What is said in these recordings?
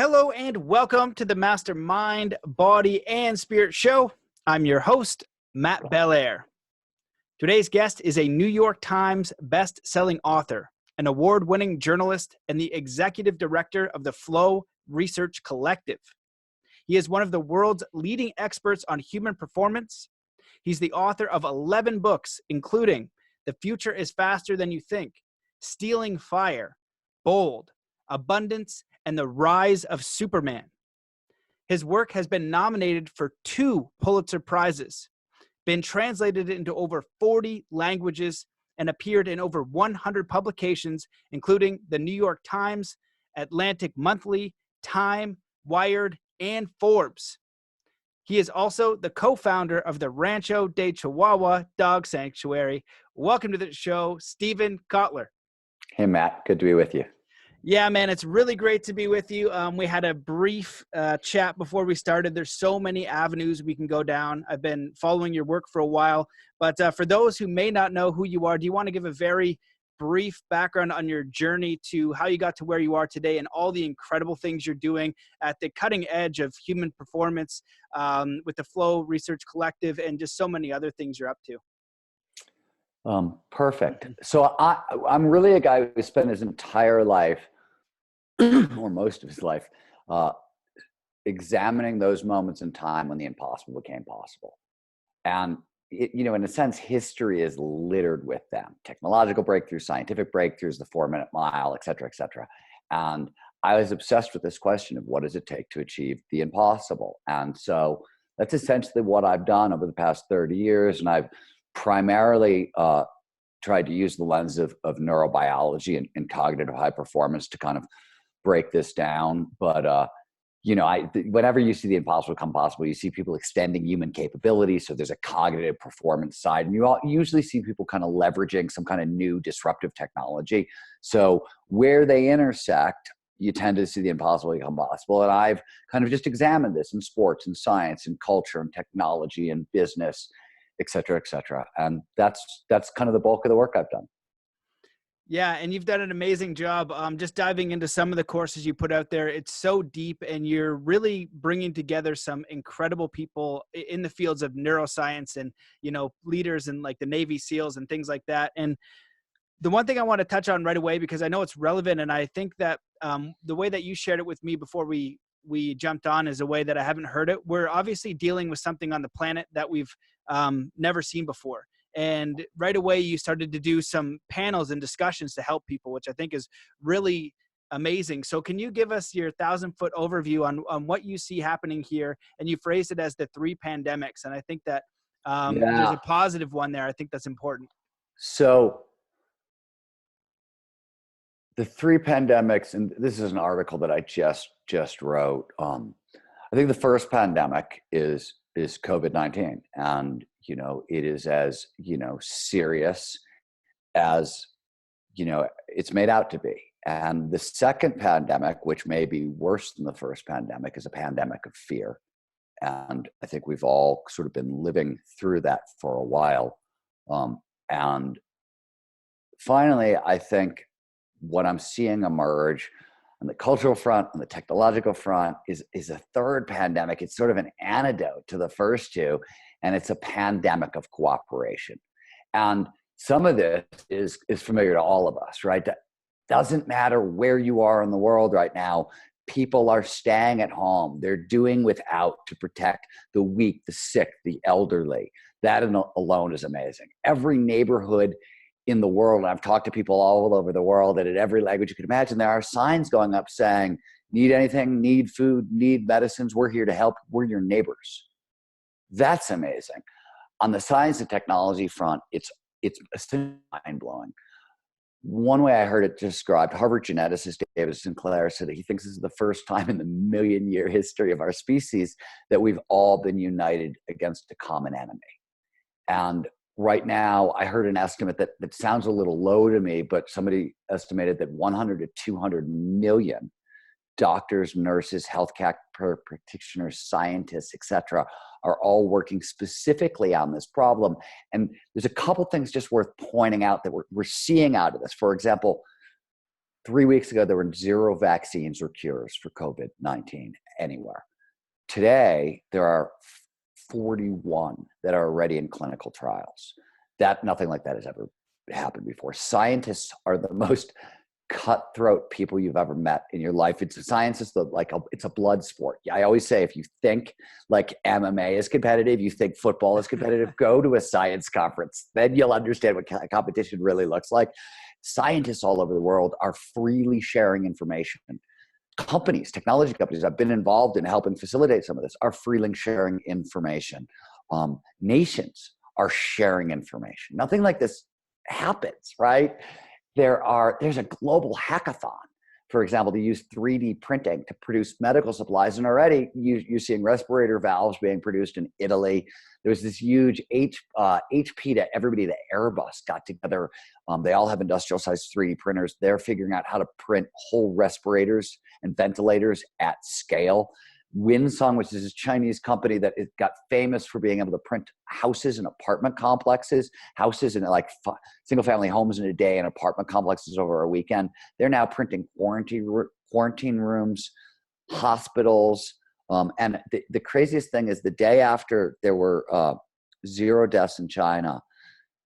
Hello and welcome to the Mastermind, Body, and Spirit Show. I'm your host, Matt Belair. Today's guest is a New York Times-bestselling author, an award-winning journalist, and the executive director of the Flow Research Collective. He is one of the world's leading experts on human performance. He's the author of 11 books, including The Future is Faster Than You Think, Stealing Fire, Bold, Abundance, and the Rise of Superman. His work has been nominated for 2 Pulitzer Prizes, been translated into over 40 languages, and appeared in over 100 publications, including the New York Times, Atlantic Monthly, Time, Wired, and Forbes. He is also the co-founder of the Rancho de Chihuahua Dog Sanctuary. Welcome to the show, Stephen Kotler. Hey, Matt. Good to be with you. Yeah, man, it's really great to be with you. We had a brief chat before we started. There's so many avenues we can go down. I've been following your work for a while, but for those who may not know who you are, do you want to give a very brief background on your journey to how you got to where you are today and all the incredible things you're doing at the cutting edge of human performance with the Flow Research Collective and just so many other things you're up to? Perfect. So I'm really a guy who spent his entire life, or most of his life, examining those moments in time when the impossible became possible. And, in a sense, history is littered with them. Technological breakthroughs, scientific breakthroughs, the 4-minute mile, et cetera, et cetera. And I was obsessed with this question of what does it take to achieve the impossible? And so that's essentially what I've done over the past 30 years. And I've primarily tried to use the lens of neurobiology and cognitive high performance to kind of break this down. But, whenever you see the impossible become possible, you see people extending human capabilities. So there's a cognitive performance side. And you usually see people kind of leveraging some kind of new disruptive technology. So where they intersect, you tend to see the impossible become possible. And I've kind of just examined this in sports and science and culture and technology and business, et cetera, et cetera. And that's kind of the bulk of the work I've done. Yeah, and you've done an amazing job just diving into some of the courses you put out there. It's so deep, and you're really bringing together some incredible people in the fields of neuroscience and, leaders in like the Navy SEALs and things like that. And the one thing I want to touch on right away, because I know it's relevant, and I think that the way that you shared it with me before we jumped on is a way that I haven't heard it. We're obviously dealing with something on the planet that we've never seen before. And right away, you started to do some panels and discussions to help people, which I think is really amazing. So can you give us your 1,000-foot overview on what you see happening here? And you phrased it as the 3 pandemics. And I think that there's a positive one there. I think that's important. So the 3 pandemics, and this is an article that I just wrote. I think the first pandemic is COVID-19, and it is as serious as it's made out to be. And the second pandemic, which may be worse than the first pandemic, is a pandemic of fear. And I think we've all sort of been living through that for a while. And finally, I think what I'm seeing emerge on the cultural front, on the technological front, is a third pandemic. It's sort of an antidote to the first 2, and it's a pandemic of cooperation. And some of this is familiar to all of us, right? That doesn't matter where you are in the world right now. People are staying at home. They're doing without to protect the weak, the sick, the elderly. That alone is amazing. Every neighborhood in the world, and I've talked to people all over the world, and in every language you can imagine, there are signs going up saying, need anything, need food, need medicines, we're here to help, we're your neighbors. That's amazing. On the science and technology front, it's mind-blowing. One way I heard it described, Harvard geneticist David Sinclair said that he thinks this is the first time in the million-year history of our species that we've all been united against a common enemy. And right now, I heard an estimate that sounds a little low to me, but somebody estimated that 100 to 200 million doctors, nurses, healthcare practitioners, scientists, et cetera, are all working specifically on this problem. And there's a couple things just worth pointing out that we're seeing out of this. For example, 3 weeks ago, there were 0 vaccines or cures for COVID-19 anywhere. Today, there are 41 that are already in clinical trials. Nothing like that has ever happened before. Scientists are the most cutthroat people you've ever met in your life. Science is it's a blood sport. I always say, if you think like MMA is competitive, you think football is competitive, go to a science conference. Then you'll understand what competition really looks like. Scientists all over the world are freely sharing information. Companies, technology companies, I've been involved in helping facilitate some of this, are freely sharing information. Nations are sharing information. Nothing like this happens, right? There's a global hackathon, for example, to use 3D printing to produce medical supplies. And already you're seeing respirator valves being produced in Italy. There was this huge HP to everybody, the Airbus got together. They all have industrial sized 3D printers. They're figuring out how to print whole respirators and ventilators at scale. Winsong, which is a Chinese company that got famous for being able to print houses and apartment complexes, houses and single family homes in a day and apartment complexes over a weekend. They're now printing quarantine rooms, hospitals. And the craziest thing is, the day after there were 0 deaths in China,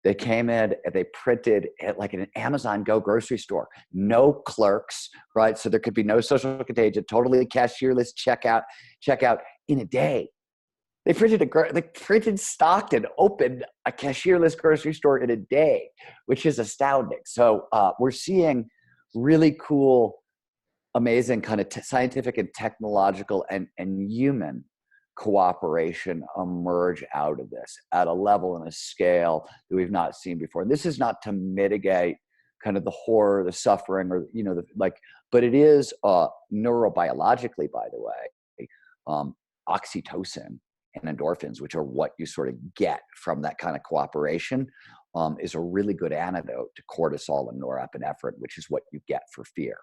they came in and they printed at like an Amazon Go grocery store, no clerks, right? So there could be no social contagion, totally cashierless checkout in a day. They printed, stocked, and opened a cashierless grocery store in a day, which is astounding. So we're seeing really cool, amazing kind of scientific and technological and human cooperation emerge out of this at a level and a scale that we've not seen before. And this is not to mitigate kind of the horror, the suffering, or but it is neurobiologically, by the way, oxytocin and endorphins, which are what you sort of get from that kind of cooperation, is a really good antidote to cortisol and norepinephrine, which is what you get for fear.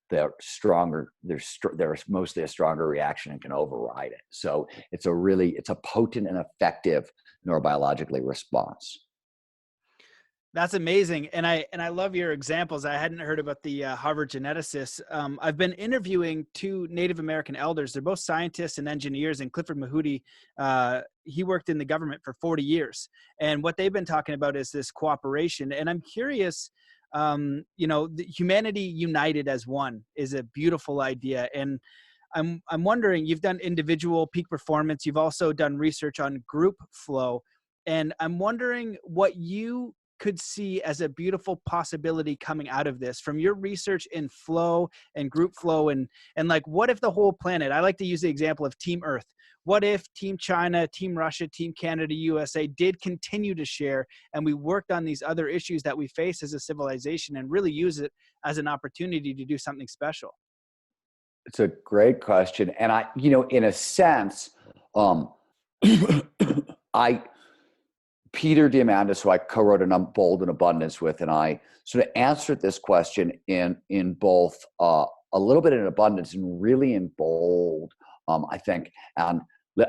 They're stronger. There's mostly a stronger reaction and can override it. So it's a potent and effective neurobiologically response. That's amazing. And I love your examples. I hadn't heard about the Harvard geneticists. I've been interviewing 2 Native American elders. They're both scientists and engineers. And Clifford Mahooty, he worked in the government for 40 years. And what they've been talking about is this cooperation. And I'm curious, the humanity united as one is a beautiful idea. And I'm wondering, you've done individual peak performance. You've also done research on group flow. And I'm wondering what you could see as a beautiful possibility coming out of this from your research in flow and group flow. And what if the whole planet, I like to use the example of Team Earth. What if Team China, Team Russia, Team Canada, USA did continue to share, and we worked on these other issues that we face as a civilization and really use it as an opportunity to do something special? It's a great question. And in a sense, Peter Diamandis, who I co-wrote Bold and Abundance with, and I sort of answered this question in both a little bit in abundance and really in bold, I think. And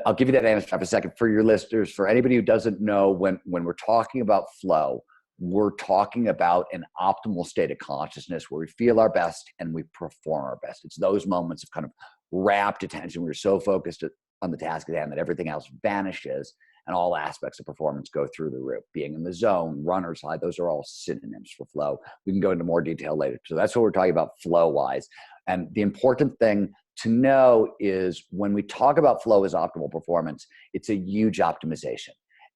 I'll give you that answer in a second. For your listeners, for anybody who doesn't know, when we're talking about flow, we're talking about an optimal state of consciousness where we feel our best and we perform our best. It's those moments of kind of rapt attention. We're so focused on the task at hand that everything else vanishes and all aspects of performance go through the roof. Being in the zone, runner's high, those are all synonyms for flow. We can go into more detail later. So that's what we're talking about flow-wise. And the important thing to know is when we talk about flow as optimal performance, it's a huge optimization.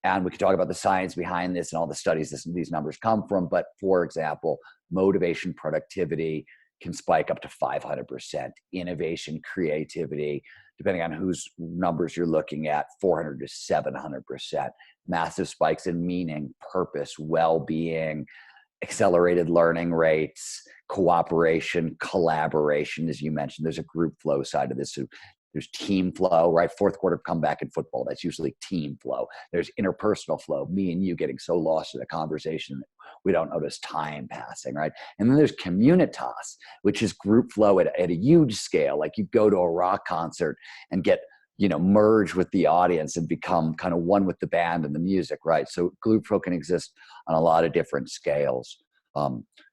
And we can talk about the science behind this and all the studies these numbers come from. But for example, motivation, productivity can spike up to 500%. Innovation, creativity, depending on whose numbers you're looking at, 400 to 700%. Massive spikes in meaning, purpose, well-being, accelerated learning rates, cooperation, collaboration, as you mentioned. There's a group flow side of this. So there's team flow, right? Fourth quarter comeback in football. That's usually team flow. There's interpersonal flow, me and you getting so lost in a conversation that we don't notice time passing, right? And then there's communitas, which is group flow at a huge scale. Like you go to a rock concert and get, merge with the audience and become kind of one with the band and the music, right? So group flow can exist on a lot of different scales.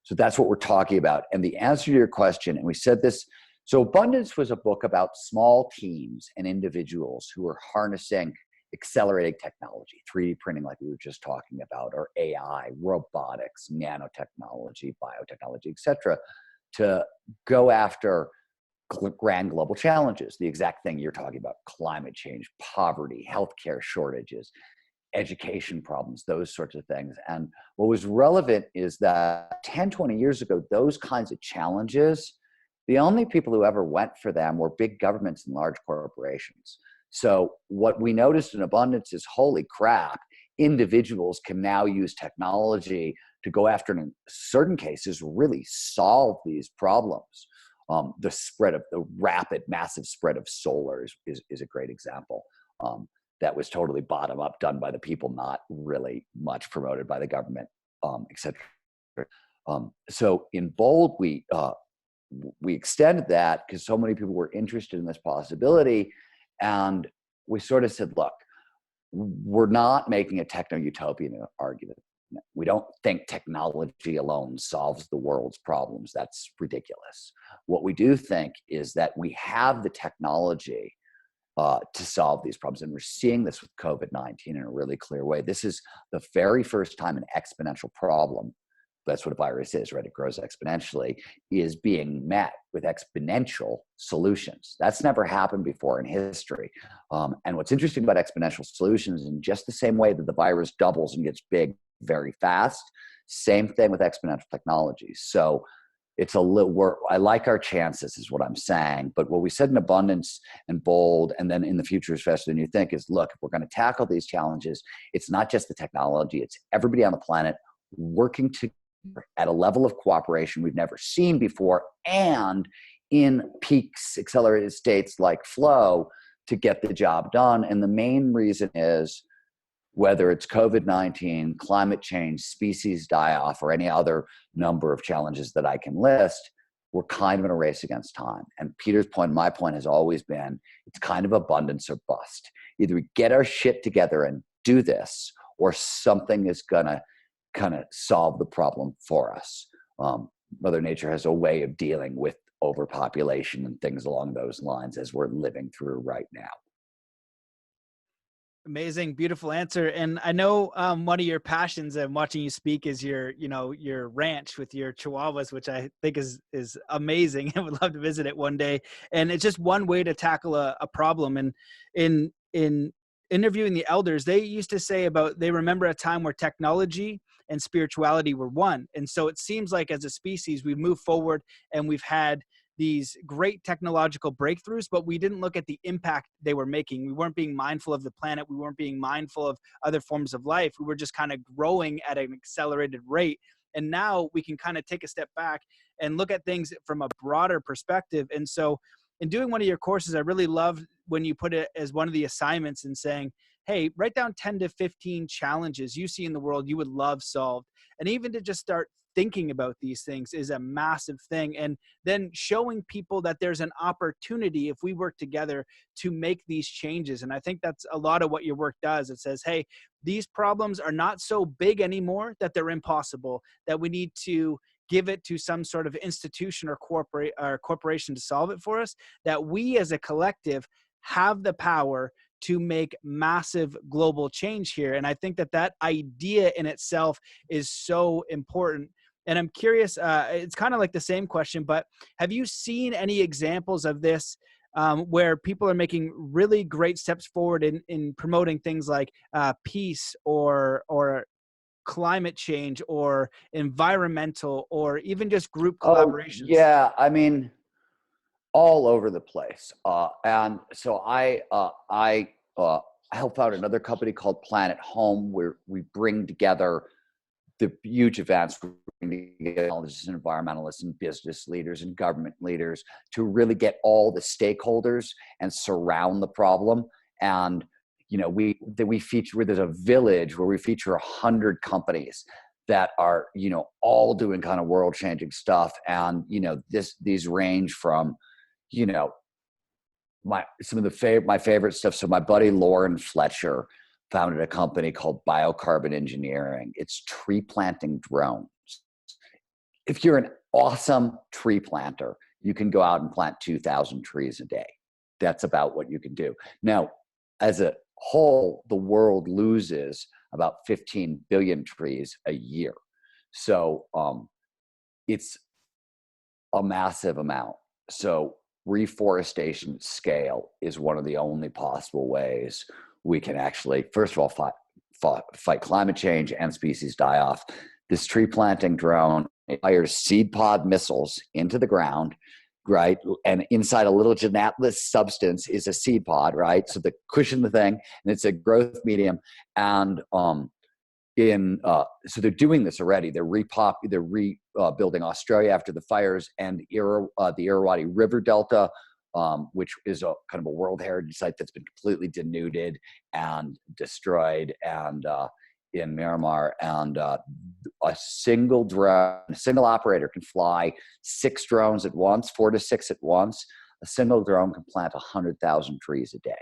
So that's what we're talking about. And the answer to your question, and we said this, so Abundance was a book about small teams and individuals who are harnessing accelerating technology, 3D printing like we were just talking about, or AI, robotics, nanotechnology, biotechnology, et cetera, to go after grand global challenges, the exact thing you're talking about: climate change, poverty, healthcare shortages, education problems, those sorts of things. And what was relevant is that 10, 20 years ago, those kinds of challenges, the only people who ever went for them were big governments and large corporations. So what we noticed in Abundance is, holy crap, individuals can now use technology to go after, and in certain cases, really solve these problems. The rapid, massive spread of solar is a great example. That was totally bottom up, done by the people, not really much promoted by the government, et cetera. So in Bold, we extended that because so many people were interested in this possibility. And we sort of said, look, we're not making a techno-utopian argument. We don't think technology alone solves the world's problems. That's ridiculous. What we do think is that we have the technology to solve these problems. And we're seeing this with COVID-19 in a really clear way. This is the very first time an exponential problem, that's what a virus is, right? It grows exponentially, is being met with exponential solutions. That's never happened before in history. And what's interesting about exponential solutions, in just the same way that the virus doubles and gets big very fast, same thing with exponential technologies. So it's a little, I like our chances is what I'm saying. But what we said in Abundance and Bold, and then in the future is faster than you think, is look, if we're going to tackle these challenges, it's not just the technology, it's everybody on the planet working together at a level of cooperation we've never seen before, and in peaks, accelerated states like flow, to get the job done. And the main reason is, whether it's COVID-19, climate change, species die-off, or any other number of challenges that I can list, we're kind of in a race against time. And Peter's point, my point, has always been, it's kind of abundance or bust. Either we get our shit together and do this, or something is gonna kind of solve the problem for us. Mother Nature has a way of dealing with overpopulation and things along those lines, as we're living through right now. Amazing, beautiful answer. And I know one of your passions and watching you speak is your ranch with your chihuahuas, which I think is amazing. I would love to visit it one day. And it's just one way to tackle a problem. And in interviewing the elders, they used to say they remember a time where technology and spirituality were one. And so it seems like as a species, we've moved forward and we've had these great technological breakthroughs, but we didn't look at the impact they were making. We weren't being mindful of the planet. We weren't being mindful of other forms of life. We were just kind of growing at an accelerated rate. And now we can kind of take a step back and look at things from a broader perspective. And so in doing one of your courses, I really loved when you put it as one of the assignments and saying, hey, write down 10 to 15 challenges you see in the world you would love solved. And even to just start thinking about these things is a massive thing. And then showing people that there's an opportunity if we work together to make these changes. And I think that's a lot of what your work does. It says, hey, these problems are not so big anymore that they're impossible, that we need to give it to some sort of institution or corporation to solve it for us, that we as a collective have the power to make massive global change here. And I think that idea in itself is so important. And I'm curious, it's kind of like the same question, but have you seen any examples of this where people are making really great steps forward in promoting things like peace or climate change or environmental or even just group collaborations? Yeah, I mean, all over the place. And so I help out another company called Planet Home, where we bring together the huge events, technologists and environmentalists and business leaders and government leaders to really get all the stakeholders and surround the problem. And we feature, where there's a village where we feature 100 companies that are all doing kind of world changing stuff. And these range from my favorite stuff. So my buddy Lauren Fletcher founded a company called Biocarbon Engineering. It's tree planting drones. if you're an awesome tree planter, you can go out and plant 2,000 trees a day. That's about what you can do. Now, as a whole, the world loses about 15 billion trees a year. So it's a massive amount. So reforestation scale is one of the only possible ways we can actually, first of all, fight climate change and species die-off. This tree planting drone fires seed pod missiles into the ground, right? And inside a little gelatinous substance is a seed pod, right? So they cushion the thing, and it's a growth medium. And so they're doing this already. They're rebuilding Australia after the fires, and the Irrawaddy River Delta, which is a kind of a World Heritage Site that's been completely denuded and destroyed, and in Myanmar. And a single operator can fly 6 drones at once, 4 to 6 at once. A single drone can plant 100,000 trees a day.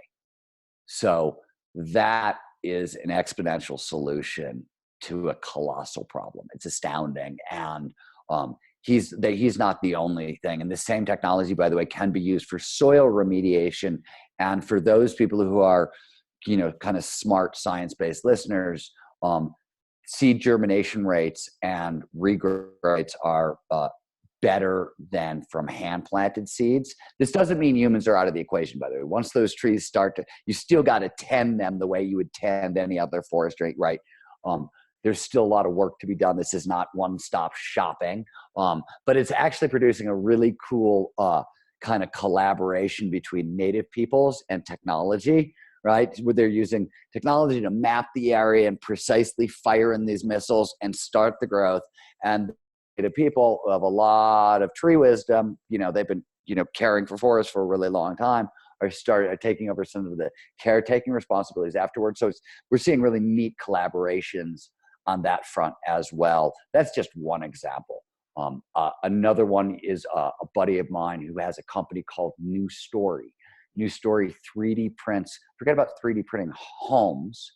So that is an exponential solution to a colossal problem. It's astounding. And he's not the only thing. And the same technology, by the way, can be used for soil remediation. And for those people who are, kind of smart science-based listeners, seed germination rates and regrowth rates are better than from hand-planted seeds. This doesn't mean humans are out of the equation, by the way. Once those trees start you still got to tend them the way you would tend any other forestry, right? There's still a lot of work to be done. This is not one-stop shopping, but it's actually producing a really cool kind of collaboration between native peoples and technology, right? Where they're using technology to map the area and precisely fire in these missiles and start the growth. And the people who have a lot of tree wisdom, they've been, caring for forests for a really long time, are taking over some of the caretaking responsibilities afterwards. So we're seeing really neat collaborations on that front as well. That's just one example. Another one is a buddy of mine who has a company called New Story. New Story 3D prints, forget about 3D printing homes.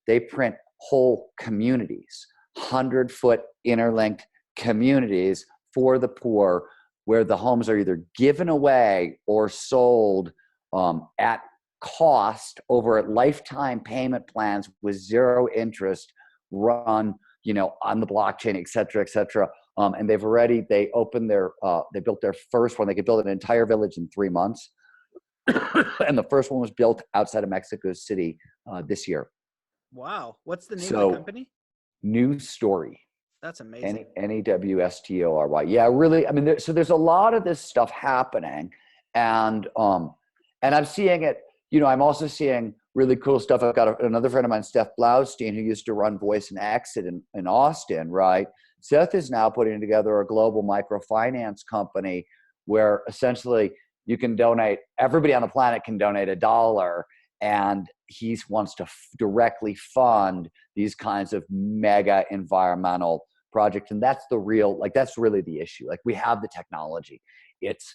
They print whole communities, 100-foot interlinked communities for the poor, where the homes are either given away or sold at cost over lifetime payment plans with zero interest, run on the blockchain, et cetera. And they built their first one. They could build an entire village in 3 months. And the first one was built outside of Mexico City this year. Wow. What's the name of the company? New Story. That's amazing. NEWSTORY. Yeah, really. I mean, so there's a lot of this stuff happening, and I'm seeing it. I'm also seeing really cool stuff. I've got another friend of mine, Steph Blaustein, who used to run Voice and Exit in Austin, right? Seth is now putting together a global microfinance company where essentially you can donate, everybody on the planet can donate $1, and he wants to directly fund these kinds of mega environmental projects. And that's that's really the issue. Like, we have the technology. It's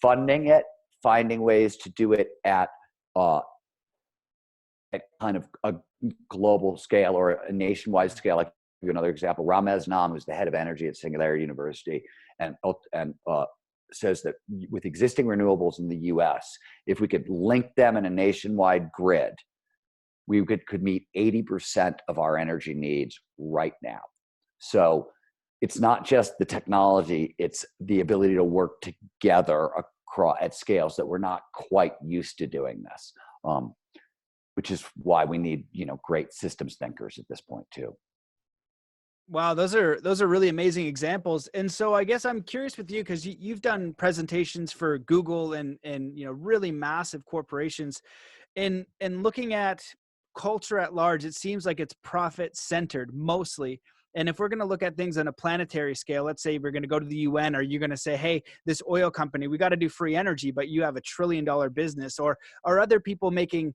funding it, finding ways to do it at kind of a global scale or a nationwide scale. Like, I'll give you another example. Ramez Nam, who's the head of energy at Singularity University, and says that with existing renewables in the US, if we could link them in a nationwide grid, we could meet 80% of our energy needs right now. So it's not just the technology, it's the ability to work together at scales that we're not quite used to doing this, which is why we need, great systems thinkers at this point too. Wow, those are really amazing examples. And so I guess I'm curious with you, because you've done presentations for Google and really massive corporations, and looking at culture at large, it seems like it's profit centered mostly. And if we're going to look at things on a planetary scale, let's say we're going to go to the UN, or you're going to say, hey, this oil company, we got to do free energy, but you have $1 trillion business, or other people making,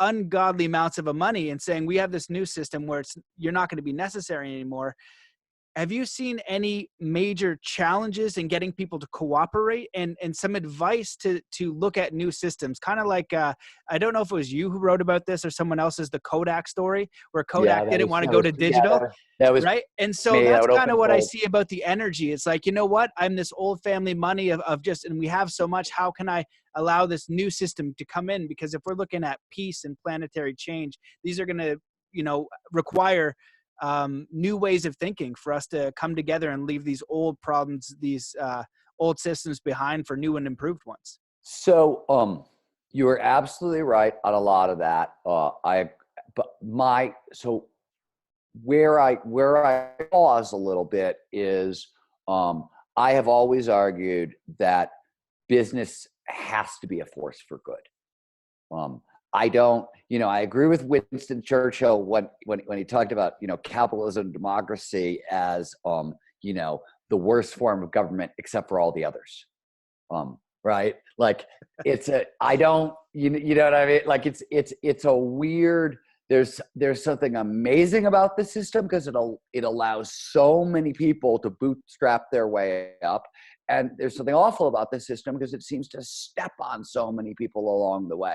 ungodly amounts of money and saying, we have this new system where you're not going to be necessary anymore. have you seen any major challenges in getting people to cooperate, and some advice to look at new systems? Kind of like, I don't know if it was you who wrote about this or someone else's, the Kodak story, where Yeah, Kodak didn't want to go to digital, that was right? And so me. I that's would kind of open what I cold. see about the energy. It's like, you know what? I'm this old family money of just, and we have so much. How can I allow this new system to come in? Because if we're looking at peace and planetary change, these are going to, require new ways of thinking for us to come together and leave these old problems, these old systems behind for new and improved ones. So, you are absolutely right on a lot of that. So where I pause a little bit is, I have always argued that business has to be a force for good. I don't, I agree with Winston Churchill when he talked about, capitalism and democracy as, the worst form of government except for all the others. Right? Like I don't, you know what I mean? Like it's a weird, there's something amazing about the system because it allows so many people to bootstrap their way up. And there's something awful about the system because it seems to step on so many people along the way.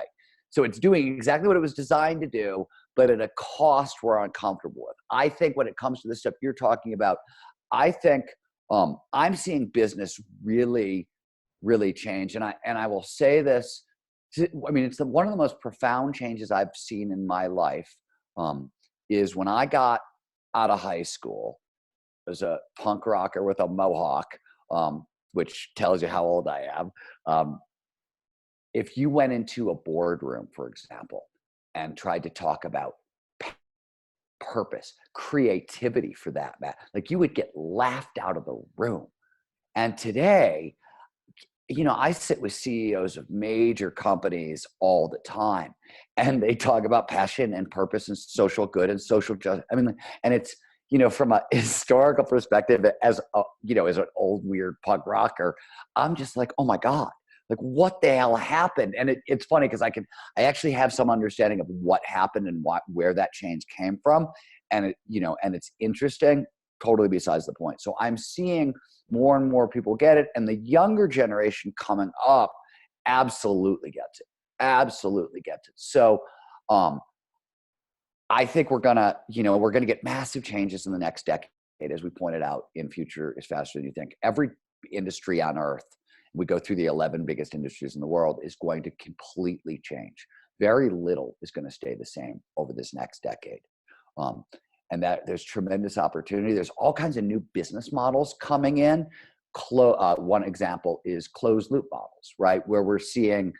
So it's doing exactly what it was designed to do, but at a cost we're uncomfortable with. I think when it comes to the stuff you're talking about, I think I'm seeing business really change. And I will say this, I mean, it's one of the most profound changes I've seen in my life, is when I got out of high school as a punk rocker with a mohawk, which tells you how old I am. If you went into a boardroom, for example, and tried to talk about purpose, creativity for that matter, like you would get laughed out of the room. And today, I sit with CEOs of major companies all the time, and they talk about passion and purpose and social good and social justice. I mean, and it's, from a historical perspective, as as an old weird punk rocker, I'm just like, oh my God, like what the hell happened? And it's funny because I actually have some understanding of what happened and where that change came from, and and it's interesting. Totally besides the point. So I'm seeing more and more people get it, and the younger generation coming up absolutely gets it. Absolutely gets it. So I think we're gonna get massive changes in the next decade, as we pointed out. In future is faster than you think. Every industry on earth, we go through the 11 biggest industries in the world, is going to completely change. Very little is going to stay the same over this next decade. And that there's tremendous opportunity. There's all kinds of new business models coming in. One example is closed loop models, right? Where we're seeing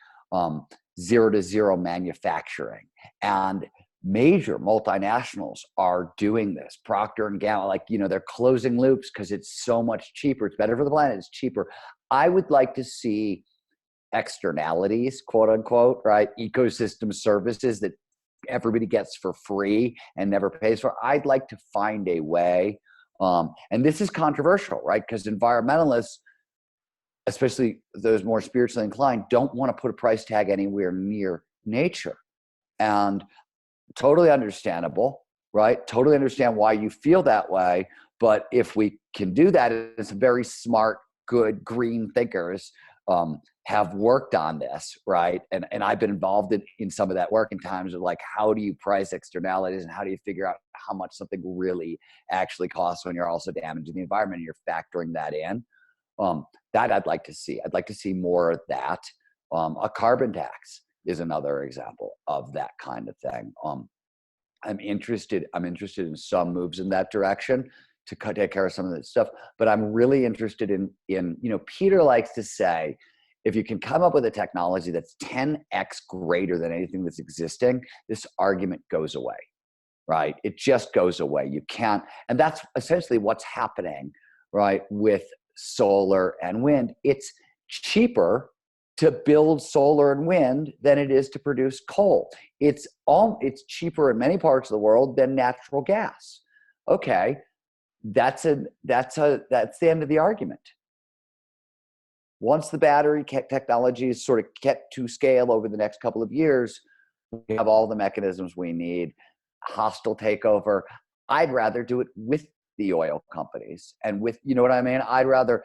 zero to zero manufacturing, and major multinationals are doing this. Procter and Gamble, they're closing loops because it's so much cheaper. It's better for the planet. It's cheaper. I would like to see externalities, quote unquote, right? Ecosystem services that everybody gets for free and never pays for. I'd like to find a way, and this is controversial, right? Because environmentalists, especially those more spiritually inclined, don't want to put a price tag anywhere near nature. And totally understandable, right? Totally understand why you feel that way. But if we can do that, it's very smart, good, green thinkers have worked on this, right? And I've been involved in some of that work in times of like, how do you price externalities and how do you figure out how much something really actually costs when you're also damaging the environment and you're factoring that in? That I'd like to see. I'd like to see more of that. A carbon tax is another example of that kind of thing. I'm interested in some moves in that direction to take care of some of that stuff. But I'm really interested in Peter likes to say, if you can come up with a technology that's 10x greater than anything that's existing, this argument goes away, right? It just goes away. You can't, and that's essentially what's happening, right, with solar and wind. It's cheaper to build solar and wind than it is to produce coal. It's cheaper in many parts of the world than natural gas. Okay, that's the end of the argument. Once the battery technology is sort of kept to scale over the next couple of years, we have all the mechanisms we need. Hostile takeover. I'd rather do it with the oil companies and with, you know what I mean? I'd rather,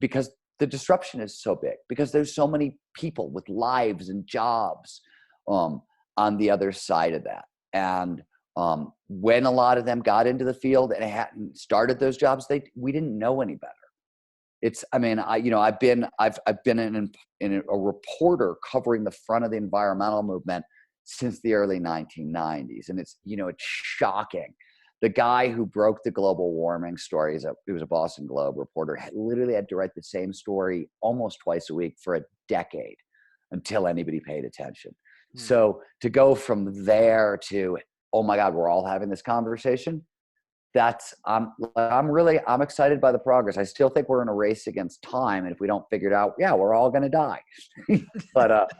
because the disruption is so big, because there's so many people with lives and jobs on the other side of that. And when a lot of them got into the field and hadn't started those jobs, we didn't know any better. I've been a reporter covering the front of the environmental movement since the early 1990s. And it's shocking. The guy who broke the global warming story, he was a Boston Globe reporter, literally had to write the same story almost twice a week for a decade until anybody paid attention. So to go from there to, oh my God, we're all having this conversation. I'm excited by the progress. I still think we're in a race against time. And if we don't figure it out, yeah, we're all going to die. But,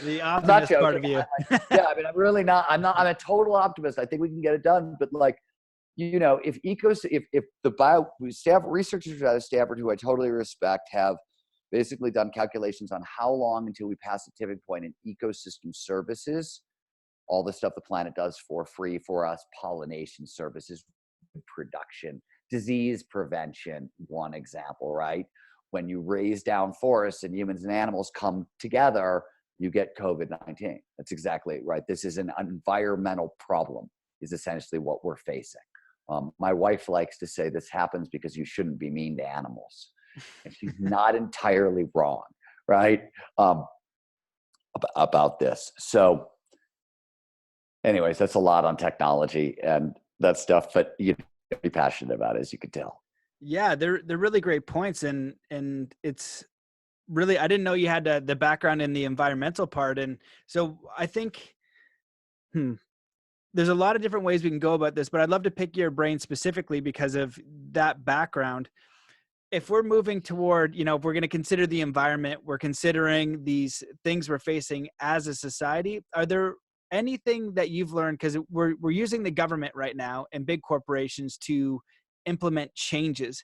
the optimist part of you. I'm a total optimist. I think we can get it done. But if the researchers out of Stanford, who I totally respect, have basically done calculations on how long until we pass the tipping point in ecosystem services, all the stuff the planet does for free for us, pollination services, production, disease prevention, one example, right? When you raise down forests and humans and animals come together, you get COVID-19. That's exactly right. This is an environmental problem, is essentially what we're facing. My wife likes to say this happens because you shouldn't be mean to animals. And she's not entirely wrong, right? About this. So anyways, that's a lot on technology and that stuff, but you be passionate about it, as you can tell. Yeah, they're really great points. And it's really, I didn't know you had the background in the environmental part. And so I think, there's a lot of different ways we can go about this, but I'd love to pick your brain specifically because of that background. If we're moving toward, if we're going to consider the environment, we're considering these things we're facing as a society, are there anything that you've learned, because we're using the government right now and big corporations to implement changes.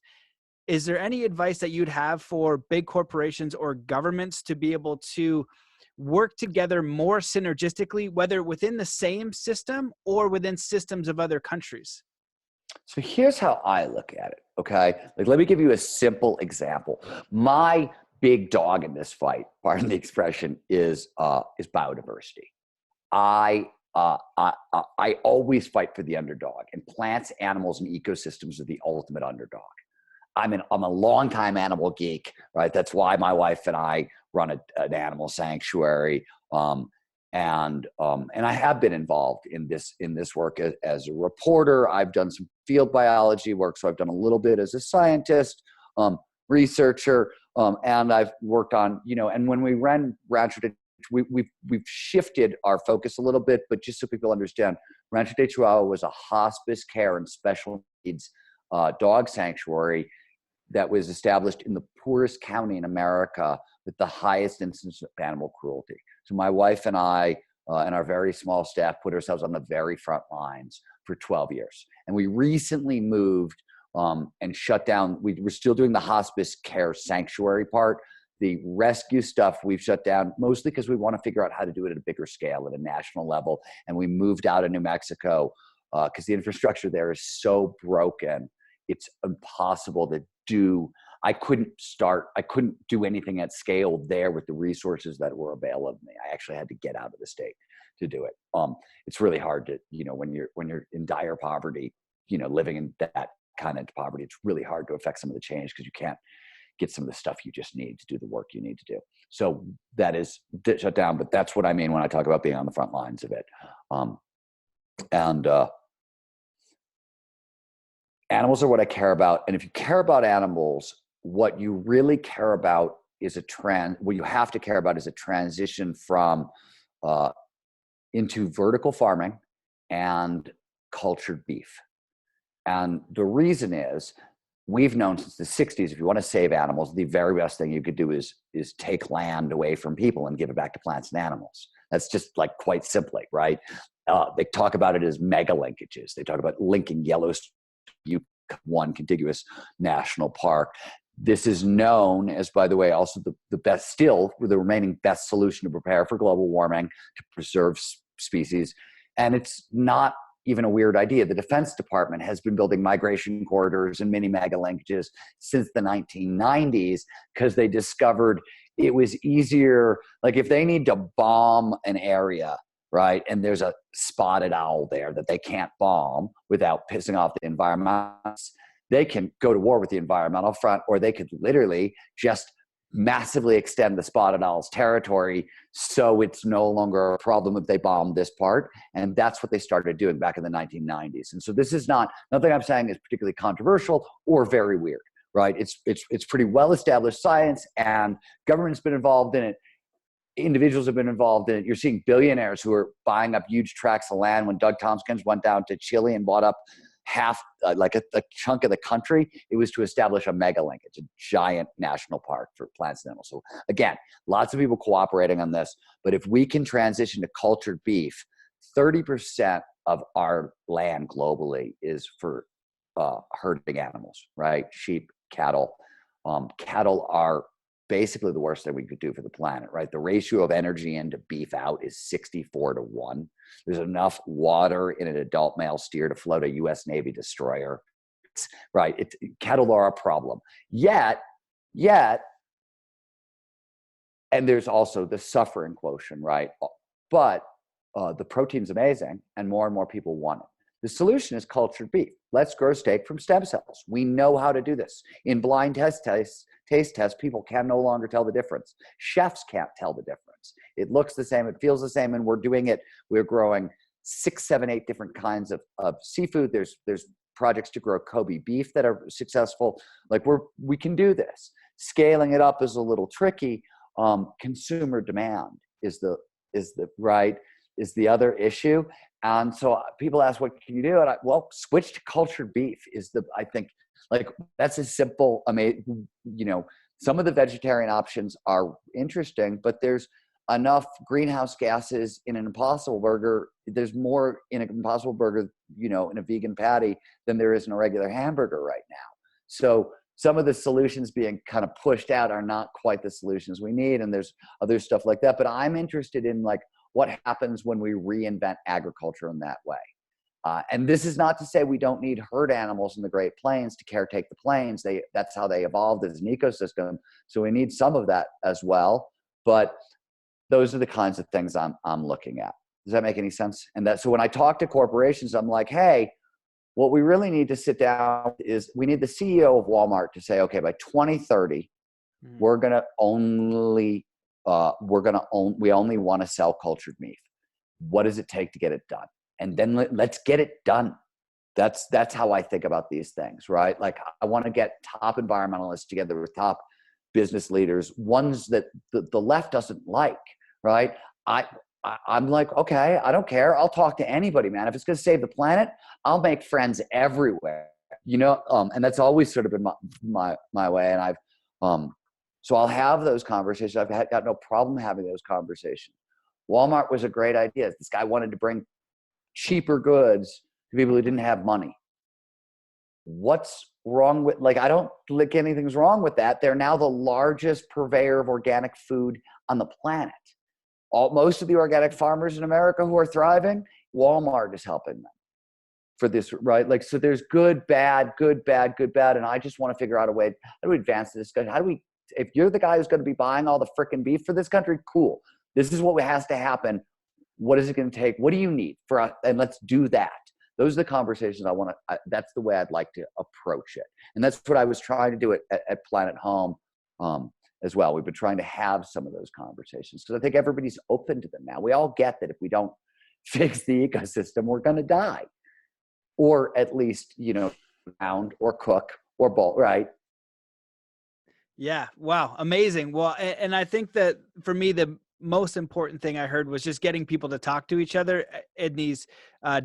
Is there any advice that you'd have for big corporations or governments to be able to work together more synergistically, whether within the same system or within systems of other countries? So here's how I look at it, okay? Let me give you a simple example. My big dog in this fight, pardon the expression, is biodiversity. I always fight for the underdog, and plants, animals, and ecosystems are the ultimate underdog. I'm a longtime animal geek, right? That's why my wife and I run an animal sanctuary, and I have been involved in this work as a reporter. I've done some field biology work, so I've done a little bit as a scientist, researcher, and I've worked on And when we ran Rancho de We've shifted our focus a little bit, but just so people understand, Rancho de Chihuahua was a hospice care and special needs dog sanctuary that was established in the poorest county in America with the highest incidence of animal cruelty. So my wife and I and our very small staff put ourselves on the very front lines for 12 years. And we recently moved and shut down. We're still doing the hospice care sanctuary part. The rescue stuff we've shut down mostly because we want to figure out how to do it at a bigger scale, at a national level. And we moved out of New Mexico because the infrastructure there is so broken. It's impossible to do. I couldn't do anything at scale there with the resources that were available to me. I actually had to get out of the state to do it. It's really hard to, when you're in dire poverty, living in that kind of poverty, it's really hard to affect some of the change because you can't get some of the stuff you just need to do the work you need to do. So that is shut down, but that's what I mean when I talk about being on the front lines of it. Animals are what I care about. And if you care about animals, what you really care about is what you have to care about is a transition from into vertical farming and cultured beef. And the reason is, we've known since the 60s, if you want to save animals, the very best thing you could do is take land away from people and give it back to plants and animals. That's just quite simply, right? They talk about it as mega linkages. They talk about linking Yellowstone, one contiguous national park. This is known as, by the way, also the best, still the remaining best solution to prepare for global warming, to preserve species. And it's not even a weird idea. The Defense Department has been building migration corridors and mini mega linkages since the 1990s because they discovered it was easier. Like if they need to bomb an area, right, and there's a spotted owl there that they can't bomb without pissing off the environmentalists, they can go to war with the environmental front, or they could literally just massively extend the spotted owl's territory so it's no longer a problem if they bomb this part. And that's what they started doing back in the 1990s. And so this is nothing I'm saying is particularly controversial or very weird, right? It's pretty well-established science, and government's been involved in it. Individuals have been involved in it. You're seeing billionaires who are buying up huge tracts of land. When Doug Tompkins went down to Chile and bought up half, like a chunk of the country, it was to establish a mega link. It's a giant national park for plants and animals. So again, lots of people cooperating on this. But if we can transition to cultured beef, 30% of our land globally is for herding animals, right? Sheep, cattle. Cattle are basically the worst thing we could do for the planet, right? The ratio of energy in to beef out is 64-1. There's enough water in an adult male steer to float a U.S. Navy destroyer, right? Cattle are a problem. Yet, and there's also the suffering quotient, right? But the protein's amazing, and more people want it. The solution is cultured beef. Let's grow steak from stem cells. We know how to do this. In blind taste tests, people can no longer tell the difference. Chefs can't tell the difference. It looks the same, it feels the same, and we're doing it. We're growing 6, 7, 8 different kinds of seafood. There's projects to grow Kobe beef that are successful. Like we can do this. Scaling it up is a little tricky. Consumer demand is the other issue. And so people ask, what can you do? And switch to cultured beef I think, like, that's a simple, some of the vegetarian options are interesting, but there's enough greenhouse gases in an Impossible Burger. There's more in an Impossible Burger, in a vegan patty than there is in a regular hamburger right now. So some of the solutions being kind of pushed out are not quite the solutions we need. And there's other stuff like that. But I'm interested in what happens when we reinvent agriculture in that way. And this is not to say we don't need herd animals in the Great Plains to caretake the plains. That's how they evolved as an ecosystem. So we need some of that as well. But those are the kinds of things I'm looking at. Does that make any sense? And so when I talk to corporations, I'm like, hey, what we really need to sit down is we need the CEO of Walmart to say, okay, by 2030, we only want to sell cultured meat. What does it take to get it done? And then let's get it done. That's how I think about these things, right? Like, I want to get top environmentalists together with top business leaders, ones that the left doesn't like, right? I'm like, okay, I don't care. I'll talk to anybody, man. If it's going to save the planet, I'll make friends everywhere, and that's always sort of been my way. And so I'll have those conversations. I've got no problem having those conversations. Walmart was a great idea. This guy wanted to bring cheaper goods to people who didn't have money. What's wrong with, I don't think anything's wrong with that. They're now the largest purveyor of organic food on the planet. Most of the organic farmers in America who are thriving, Walmart is helping them for this, right? So there's good, bad, good, bad, good, bad. And I just want to figure out a way, how do we advance the discussion? If you're the guy who's going to be buying all the frickin' beef for this country, cool. This is what has to happen. What is it going to take? What do you need for us? And let's do that. Those are the conversations that's the way I'd like to approach it. And that's what I was trying to do at Planet Home as well. We've been trying to have some of those conversations because I think everybody's open to them now. We all get that if we don't fix the ecosystem, we're going to die. Or at least, pound or cook or bowl, right? Yeah. Wow. Amazing. Well, and I think that for me, the most important thing I heard was just getting people to talk to each other in these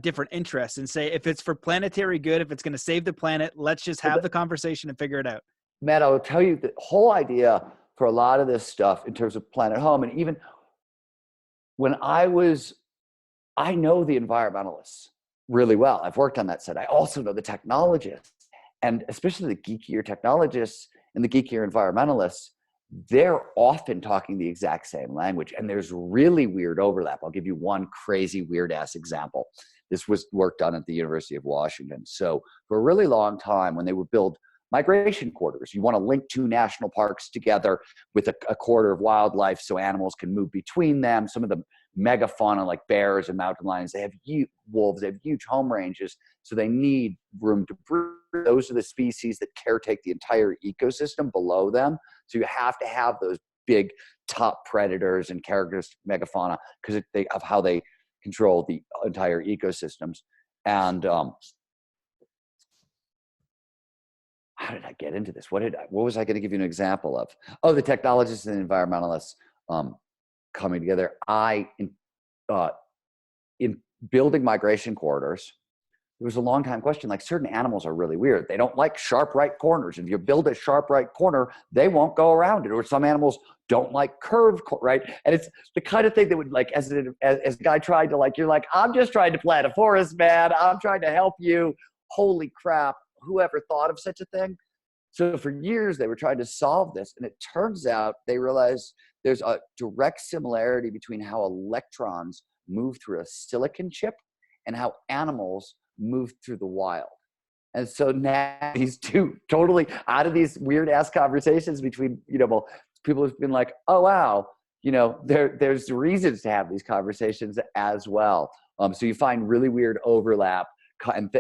different interests and say, if it's for planetary good, if it's going to save the planet, let's just have the conversation and figure it out. Matt, I will tell you the whole idea for a lot of this stuff in terms of Planet Home. And even when I know the environmentalists really well. I've worked on that side. I also know the technologists, and especially the geekier technologists and the geekier environmentalists. They're often talking the exact same language, and there's really weird overlap. I'll give you one crazy weird ass example. This was work done at the University of Washington. So for a really long time, when they would build migration corridors, you want to link two national parks together with a corridor of wildlife so animals can move between them. Some of the megafauna like bears and mountain lions, they have huge wolves, they have huge home ranges, so they need room to breed. Those are the species that caretake the entire ecosystem below them. So you have to have those big top predators and characteristic megafauna because of how they control the entire ecosystems. And how did I get into this? What was I going to give you an example of? Oh, the technologists and environmentalists coming together. In building migration corridors, it was a long time question. Like, certain animals are really weird. They don't like sharp right corners. If you build a sharp right corner, they won't go around it. Or some animals don't like curved, right? And it's the kind of thing that would, like, as a guy tried to, like, you're like, I'm just trying to plant a forest, man. I'm trying to help you. Holy crap. Whoever thought of such a thing? So for years, they were trying to solve this. And it turns out they realized there's a direct similarity between how electrons move through a silicon chip and how animals move through the wild. And so now these two totally out of these weird ass conversations between, people have been like, oh, wow, there's reasons to have these conversations as well. So you find really weird overlap and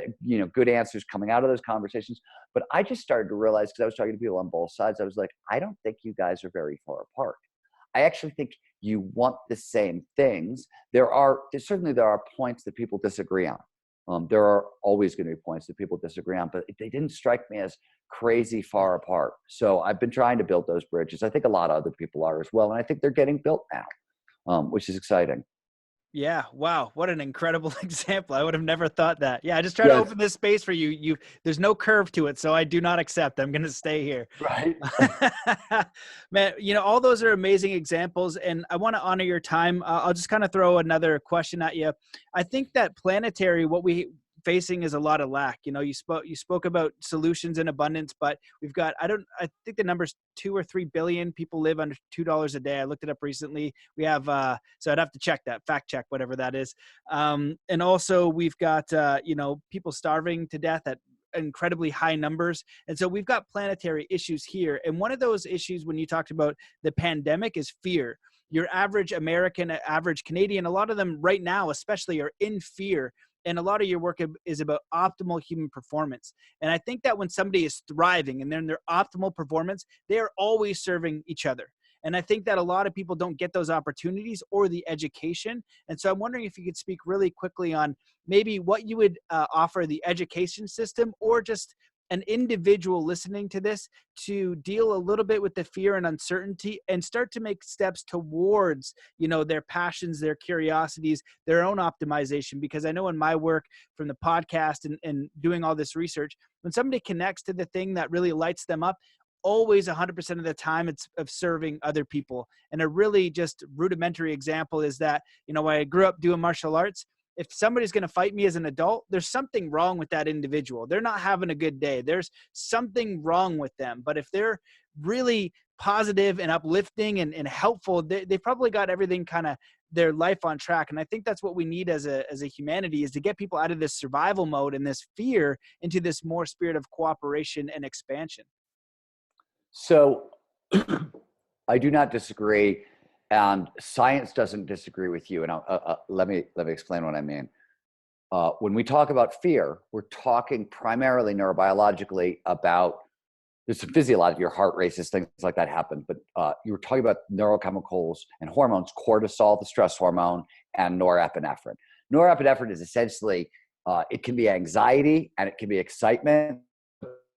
good answers coming out of those conversations. But I just started to realize, because I was talking to people on both sides, I was like, I don't think you guys are very far apart. I actually think you want the same things. There are points that people disagree on. There are always going to be points that people disagree on, but they didn't strike me as crazy far apart. So I've been trying to build those bridges. I think a lot of other people are as well. And I think they're getting built now, which is exciting. Yeah. Wow. What an incredible example. I would have never thought that. Yeah. I just try to open this space for you. There's no curve to it. So I do not accept. I'm going to stay here. Right. Man, all those are amazing examples, and I want to honor your time. I'll just kind of throw another question at you. I think that planetary, what we facing is a lot of lack. You spoke about solutions in abundance, but we've got, I think the number's 2 or 3 billion people live under $2 a day. I looked it up recently. We have, so I'd have to check that, fact check, whatever that is. And also we've got, people starving to death at incredibly high numbers. And so we've got planetary issues here. And one of those issues, when you talked about the pandemic, is fear. Your average American, average Canadian, a lot of them right now especially are in fear. And a lot of your work is about optimal human performance. And I think that when somebody is thriving and they're in their optimal performance, they are always serving each other. And I think that a lot of people don't get those opportunities or the education. And so I'm wondering if you could speak really quickly on maybe what you would offer the education system, or just an individual listening to this, to deal a little bit with the fear and uncertainty and start to make steps towards, their passions, their curiosities, their own optimization. Because I know in my work from the podcast and doing all this research, when somebody connects to the thing that really lights them up, always 100% of the time it's of serving other people. And a really just rudimentary example is that, when I grew up doing martial arts, if somebody's going to fight me as an adult, there's something wrong with that individual. They're not having a good day. There's something wrong with them. But if they're really positive and uplifting and helpful, they probably got everything kind of their life on track. And I think that's what we need as a humanity, is to get people out of this survival mode and this fear into this more spirit of cooperation and expansion. So I do not disagree. And science doesn't disagree with you. And let me explain what I mean. When we talk about fear, we're talking primarily neurobiologically about, there's some physiology, your heart races, things like that happen. But you were talking about neurochemicals and hormones, cortisol, the stress hormone, and norepinephrine. Norepinephrine is essentially, it can be anxiety and it can be excitement.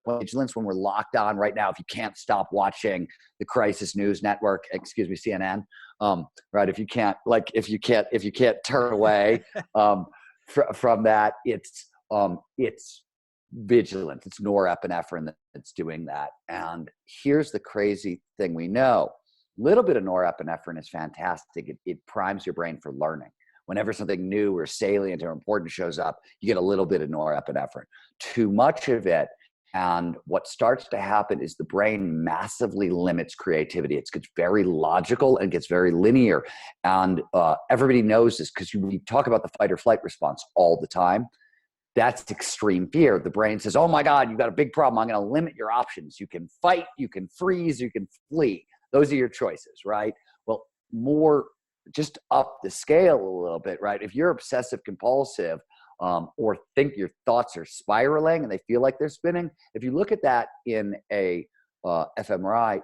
Vigilance, when we're locked on right now, if you can't stop watching the crisis news network, CNN, right? If you can't turn away from that, it's vigilance. It's norepinephrine that's doing that. And here's the crazy thing we know: a little bit of norepinephrine is fantastic. It primes your brain for learning. Whenever something new or salient or important shows up, you get a little bit of norepinephrine. Too much of it, And what starts to happen is the brain massively limits creativity. It gets very logical and gets very linear. And everybody knows this because we talk about the fight or flight response all the time. That's extreme fear. The brain says, oh my God, you've got a big problem. I'm going to limit your options. You can fight, you can freeze, you can flee. Those are your choices, right? Well, more just up the scale a little bit, right? If you're obsessive compulsive or think your thoughts are spiraling and they feel like they're spinning, if you look at that in a fMRI,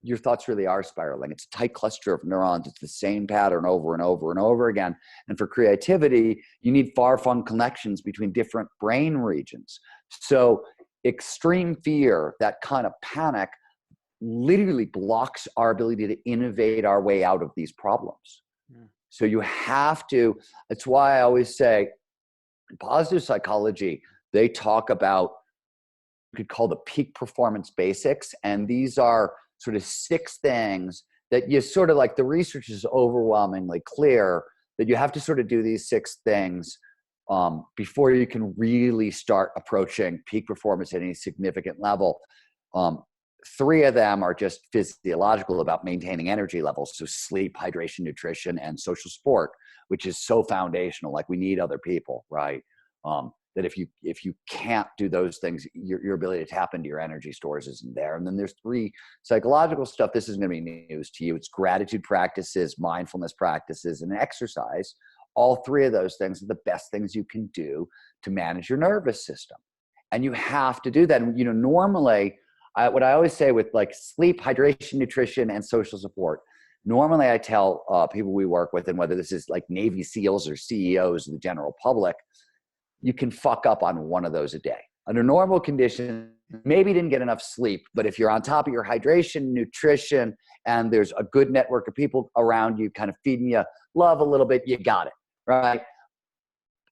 your thoughts really are spiraling. It's a tight cluster of neurons. It's the same pattern over and over and over again. And for creativity, you need far-flung connections between different brain regions. So extreme fear, that kind of panic, literally blocks our ability to innovate our way out of these problems. Yeah. So you have to, that's why I always say in positive psychology, they talk about, you could call the peak performance basics. And these are sort of 6 things that you sort of like, the research is overwhelmingly clear that you have to sort of do these 6 things before you can really start approaching peak performance at any significant level. 3 of them are just physiological, about maintaining energy levels. So sleep, hydration, nutrition, and social support, which is so foundational. Like we need other people, right? That if you can't do those things, your ability to tap into your energy stores isn't there. And then there's 3 psychological stuff. This isn't going to be news to you. It's gratitude practices, mindfulness practices, and exercise. All 3 of those things are the best things you can do to manage your nervous system. And you have to do that. And, normally, what I always say with like sleep, hydration, nutrition, and social support, normally I tell people we work with, and whether this is like Navy SEALs or CEOs of the general public, you can fuck up on 1 of those a day. Under normal conditions, maybe you didn't get enough sleep, but if you're on top of your hydration, nutrition, and there's a good network of people around you kind of feeding you love a little bit, you got it, right?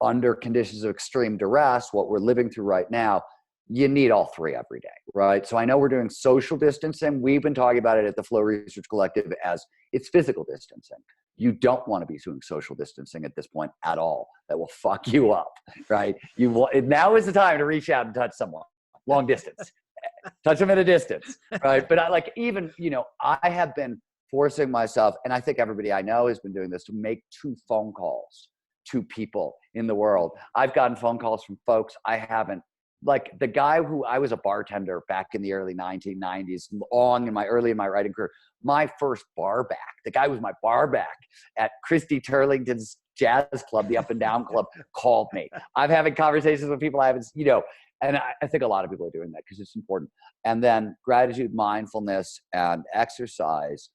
Under conditions of extreme duress, what we're living through right now, you need all 3 every day, right? So I know we're doing social distancing. We've been talking about it at the Flow Research Collective as it's physical distancing. You don't want to be doing social distancing at this point at all. That will fuck you up, right? Now is the time to reach out and touch someone, long distance. Touch them at a distance, right? But I have been forcing myself, and I think everybody I know has been doing this, to make 2 phone calls to people in the world. I've gotten phone calls from folks I haven't. Like the guy who I was a bartender back in the early 1990s, early in my writing career, my first bar back, the guy who was my bar back at Christy Turlington's jazz club, the Up and Down Club, called me. I'm having conversations with people I haven't, and I think a lot of people are doing that because it's important. And then gratitude, mindfulness, and exercise.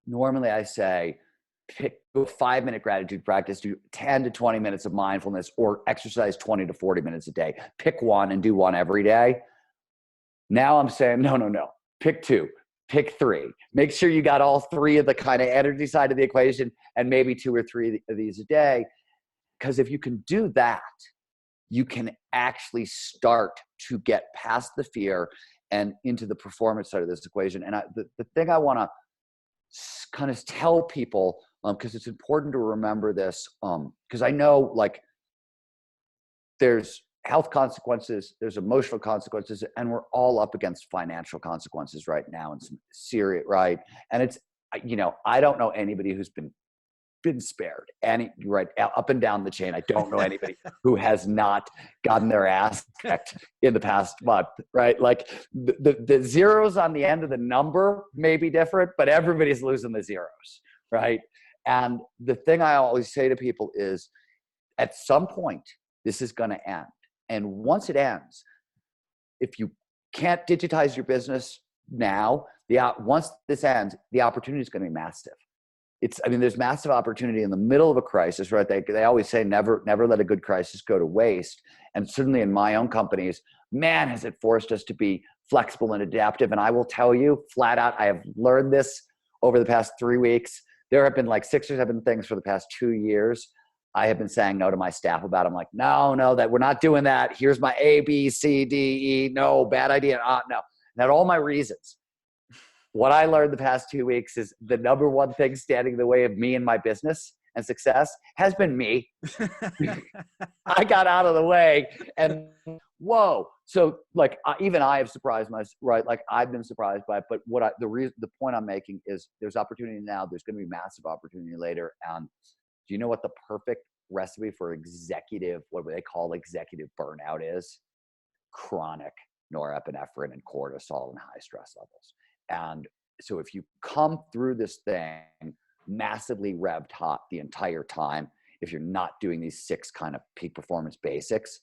Normally I say, pick a 5-minute gratitude practice, do 10 to 20 minutes of mindfulness, or exercise 20 to 40 minutes a day. Pick 1 and do 1 every day. Now I'm saying, no. Pick 2, pick 3. Make sure you got all 3 of the kind of energy side of the equation, and maybe 2 or 3 of these a day. Because if you can do that, you can actually start to get past the fear and into the performance side of this equation. And the thing I want to kind of tell people, because it's important to remember this, because I know like there's health consequences, there's emotional consequences, and we're all up against financial consequences right now, and some serious, right? And it's, I don't know anybody who's been spared, right up and down the chain. I don't know anybody who has not gotten their ass kicked in the past month, right? Like the zeros on the end of the number may be different, but everybody's losing the zeros, right? And the thing I always say to people is, at some point, this is going to end. And once it ends, if you can't digitize your business now, once this ends, the opportunity is going to be massive. There's massive opportunity in the middle of a crisis, right? They always say never let a good crisis go to waste. And certainly in my own companies, man, has it forced us to be flexible and adaptive. And I will tell you flat out, I have learned this over the past 3 weeks. There have been like 6 or 7 things for the past 2 years I have been saying no to my staff about. I'm like, no, that we're not doing that. Here's my A, B, C, D, E. No, bad idea. No. And had all my reasons. What I learned the past 2 weeks is the number one thing standing in the way of me and my business and success has been me. I got out of the way. And whoa. So like even I have surprised myself, right? Like I've been surprised by it, but the point I'm making is there's opportunity now, there's going to be massive opportunity later. And do you know what the perfect recipe for what they call executive burnout is? Chronic norepinephrine and cortisol and high stress levels. And so if you come through this thing massively revved hot the entire time, if you're not doing these 6 kind of peak performance basics,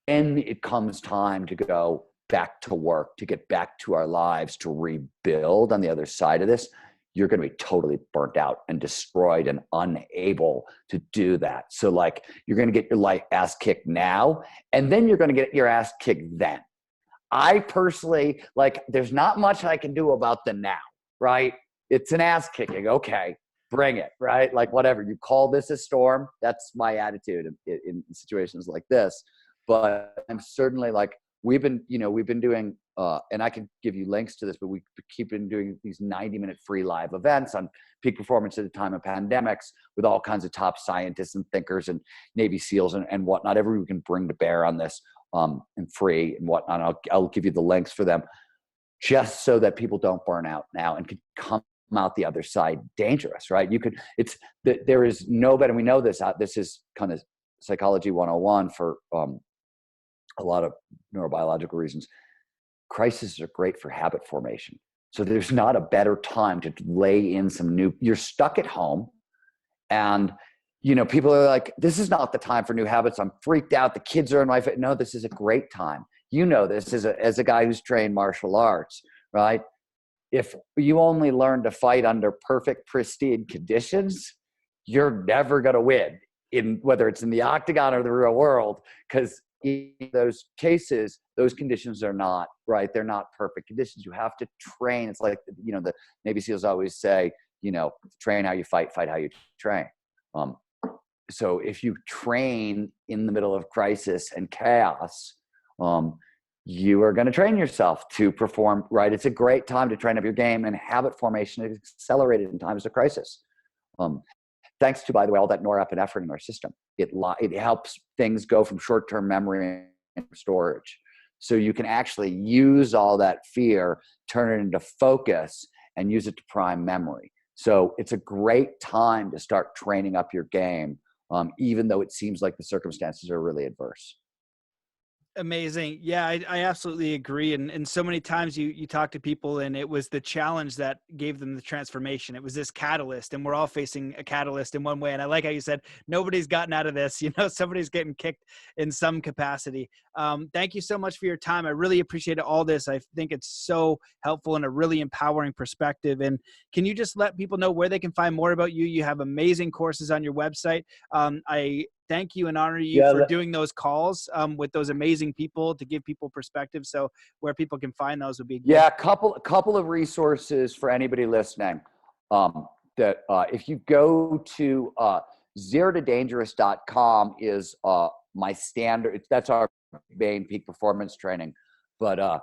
and it comes time to go back to work, to get back to our lives, to rebuild on the other side of this, you're going to be totally burnt out and destroyed and unable to do that. So like you're going to get your ass kicked now, and then you're going to get your ass kicked then. I personally, like, there's not much I can do about the now, right? It's an ass kicking. Okay, bring it, right? Like whatever, you call this a storm. That's my attitude in situations like this. But I'm certainly like, we've been doing, and I can give you links to this, but we keep doing these 90-minute free live events on peak performance at the time of pandemics with all kinds of top scientists and thinkers and Navy SEALs and whatnot. Everyone can bring to bear on this and free and whatnot. I'll give you the links for them just so that people don't burn out now and can come out the other side dangerous, right? There is no better, and we know this, this is kind of psychology 101 for a lot of neurobiological reasons. Crises are great for habit formation. So there's not a better time to lay in you're stuck at home and, people are like, this is not the time for new habits. I'm freaked out. The kids are in my face. No, this is a great time. This as a guy who's trained martial arts, right? If you only learn to fight under perfect, pristine conditions, you're never going to win whether it's in the octagon or the real world, because in those cases, those conditions are not right. They're not perfect conditions. You have to train. It's like, the Navy SEALs always say, train how you fight, fight how you train. So if you train in the middle of crisis and chaos, you are going to train yourself to perform right. It's a great time to train up your game, and habit formation is accelerated in times of crisis. Thanks to, by the way, all that norepinephrine in our system. It helps things go from short-term memory and storage. So you can actually use all that fear, turn it into focus, and use it to prime memory. So it's a great time to start training up your game, even though it seems like the circumstances are really adverse. Amazing. Yeah, I absolutely agree. And so many times you talk to people and it was the challenge that gave them the transformation. It was this catalyst, and we're all facing a catalyst in one way. And I like how you said, nobody's gotten out of this, somebody's getting kicked in some capacity. Thank you so much for your time. I really appreciate all this. I think it's so helpful and a really empowering perspective. And can you just let people know where they can find more about you? You have amazing courses on your website. I thank you and honor you for doing those calls with those amazing people to give people perspective. So where people can find those would be good. Yeah, a couple of resources for anybody listening. If you go to zerotodangerous.com is my standard. That's our main peak performance training. But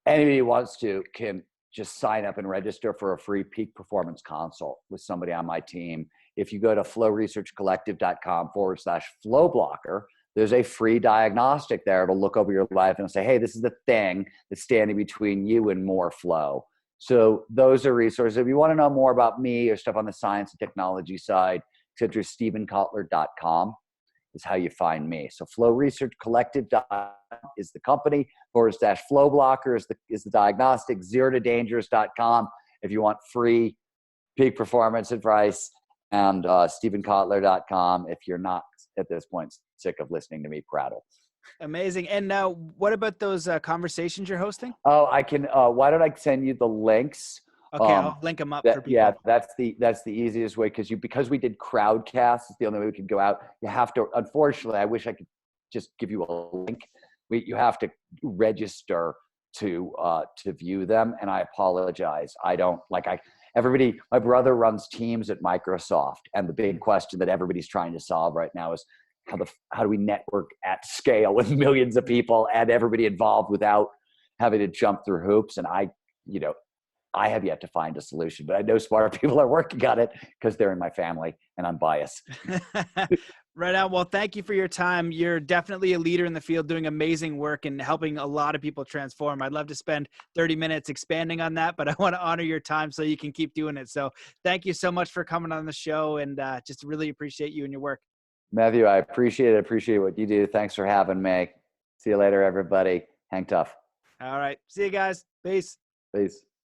anybody who wants to can just sign up and register for a free peak performance consult with somebody on my team. If you go to flowresearchcollective.com/flow blocker, there's a free diagnostic there. It'll look over your life and say, hey, this is the thing that's standing between you and more flow. So those are resources. If you want to know more about me or stuff on the science and technology side, etc., StephenKotler.com is how you find me. So flowresearchcollective.com is the company, /flow blocker is the diagnostic, zerotodangerous.com if you want free peak performance advice, and StephenKotler.com if you're not at this point sick of listening to me prattle. Amazing. And now what about those conversations you're hosting? Oh, I can, why don't I send you the links? Okay, I'll link them up for people. Yeah, that's the easiest way, because we did Crowdcast. It's the only way we could go out. You have to, unfortunately, I wish I could just give you a link. You have to register to view them, and I apologize. I don't everybody. My brother runs teams at Microsoft, and the big question that everybody's trying to solve right now is how do we network at scale with millions of people and everybody involved without having to jump through hoops? And I have yet to find a solution, but I know smarter people are working on it because they're in my family and I'm biased. Right on. Well, thank you for your time. You're definitely a leader in the field, doing amazing work and helping a lot of people transform. I'd love to spend 30 minutes expanding on that, but I want to honor your time so you can keep doing it. So thank you so much for coming on the show, and just really appreciate you and your work. Matthew, I appreciate it. Appreciate what you do. Thanks for having me. See you later, everybody. Hang tough. All right. See you guys. Peace. Peace.